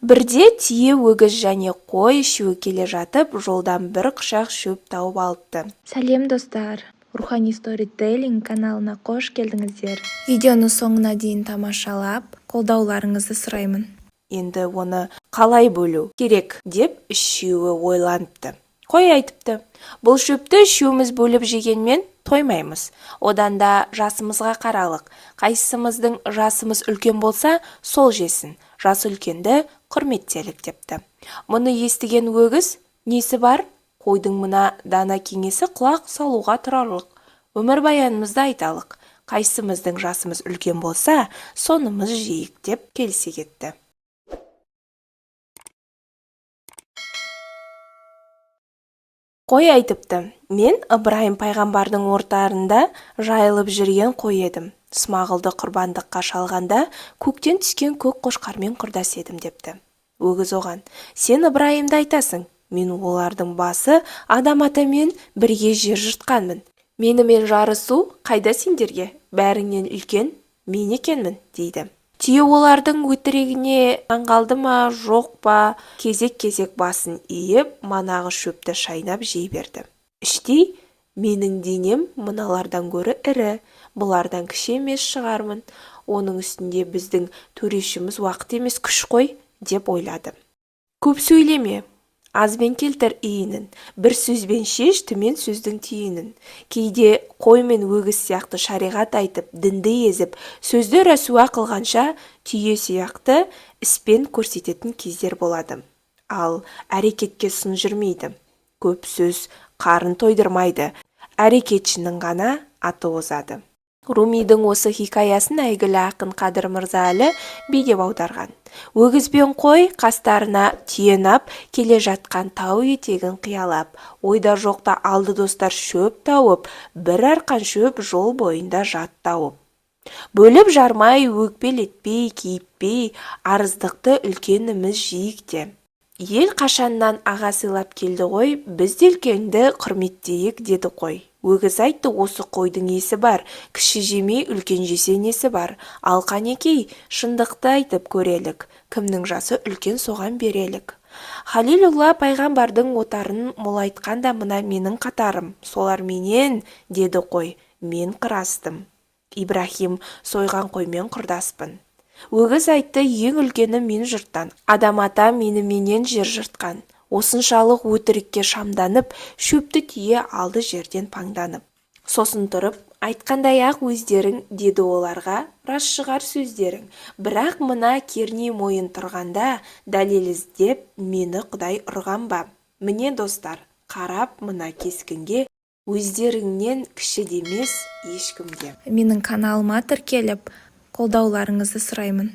Бірде түйе, өгіз және қой үшеуі келе жатып, жолдан бір құшақ шөп тауып алыпты. Сәлем достар, Рухани Storytelling каналына қош келдіңіздер. Видеоны соңына дейін тамашалап, қолдауларыңызды сұраймын. Енді оны қалай бөлу керек деп үшеуі ойланыпты. Қой айтыпты, бұл шөпті үшеуміз бөліп жегенмен тоймаймыз. Одан да жасымызға қаралық. Қайсымыздың жасымыз үлкен болса, сол жесін. Жас үлкенді құрметтелік депті. Мұны естіген өгіз, несі бар? Қойдың мына дана кеңесі құлақ салуға тұрарлық. Өмірбаянымызды айталық. Қайсымыздың жасымыз үлкен болса, сонымыз жейік деп келісе кетті. Қой айтыпты, мен Ыбырайым пайғамбардың ортарында жайылып жүрген қой едім. Смағұлды құрбандыққа шалғанда көктен түскен көк қошқармен құрдас едім депті. Өгіз оған, сен Ыбырайымды айтасың, мен олардың басы адам атамен бірге жер жыртқанмын. Менімен жарысу қайда сендерге? Бәріңнен үлкен мен екенмін дейді. Түйе олардың өтірігіне аңғалды ма, жоқ па, кезек-кезек басын иіп, манағы шөпті шайнап жей берді. Іштей, менің денем мыналардан гөрі ірі, бұлардан кіші емес шығармын. Оның үстінде біздің төрешіміз уақыт емес күш қой, деп ойлады. Көп сөйлеме, азбен келтір иінін, бір сөзбен шеш төмен сөздің түйінін. Кейде қой мен өгіз сияқты шариғат айтып, дінді езіп, сөзді рәсуа қылғанша, түйе сияқты іспен көрсететін кездер болады. Ал әрекетке сын жүрмейді. Көп сөз қарын тойдырмайды, әрекетшінің ғана аты озады. Румидің осы хикаясын әйгілі ақын Қадыр Мырза Әлі би деп аударған. Өгіз бен қой қастарына түйенап, келе жатқан тау етегін қиялап, ойда жоқта алды достар шөп тауып, бір арқан шөп жол бойында жат тауып. Бөліп жармай, өкпелетпей, кейіппей, арыздықты үлкеніміз жиікте. Ел қашаннан аға сыйлап келді ғой, біз де үлкенді құрметтейік деді қой. Өгіз айтты, осы қойдың есі бар, кіші жемей үлкен жесе несі бар. Ал қанекей, шындықты айтып көрелік, кімнің жасы үлкен соған берелік. Халилулла пайғамбардың отарын молайтқанда мына менің қатарым, солар менен, деді қой, мен қырастым. Ибрахим сойған қоймен құрдаспын. Өгіз айтты, ең үлкені мен жұрттан, адам ата меніменен жер жыртқан. Осыншалық өтірікке шамданып, шөпті түйе алды жерден паңданып. Сосын тұрып, айтқандай ақ өздерің, деді оларға, рас шығар сөздерің. Бірақ мына керней мойын тұрғанда, дәлел іздеп, мені Құдай ұрған ба? Міне достар, қарап мына кескінге, өздеріңнен кіші демес ешкімге. Менің каналыма тіркеліп, қолдауларыңызды сұраймын.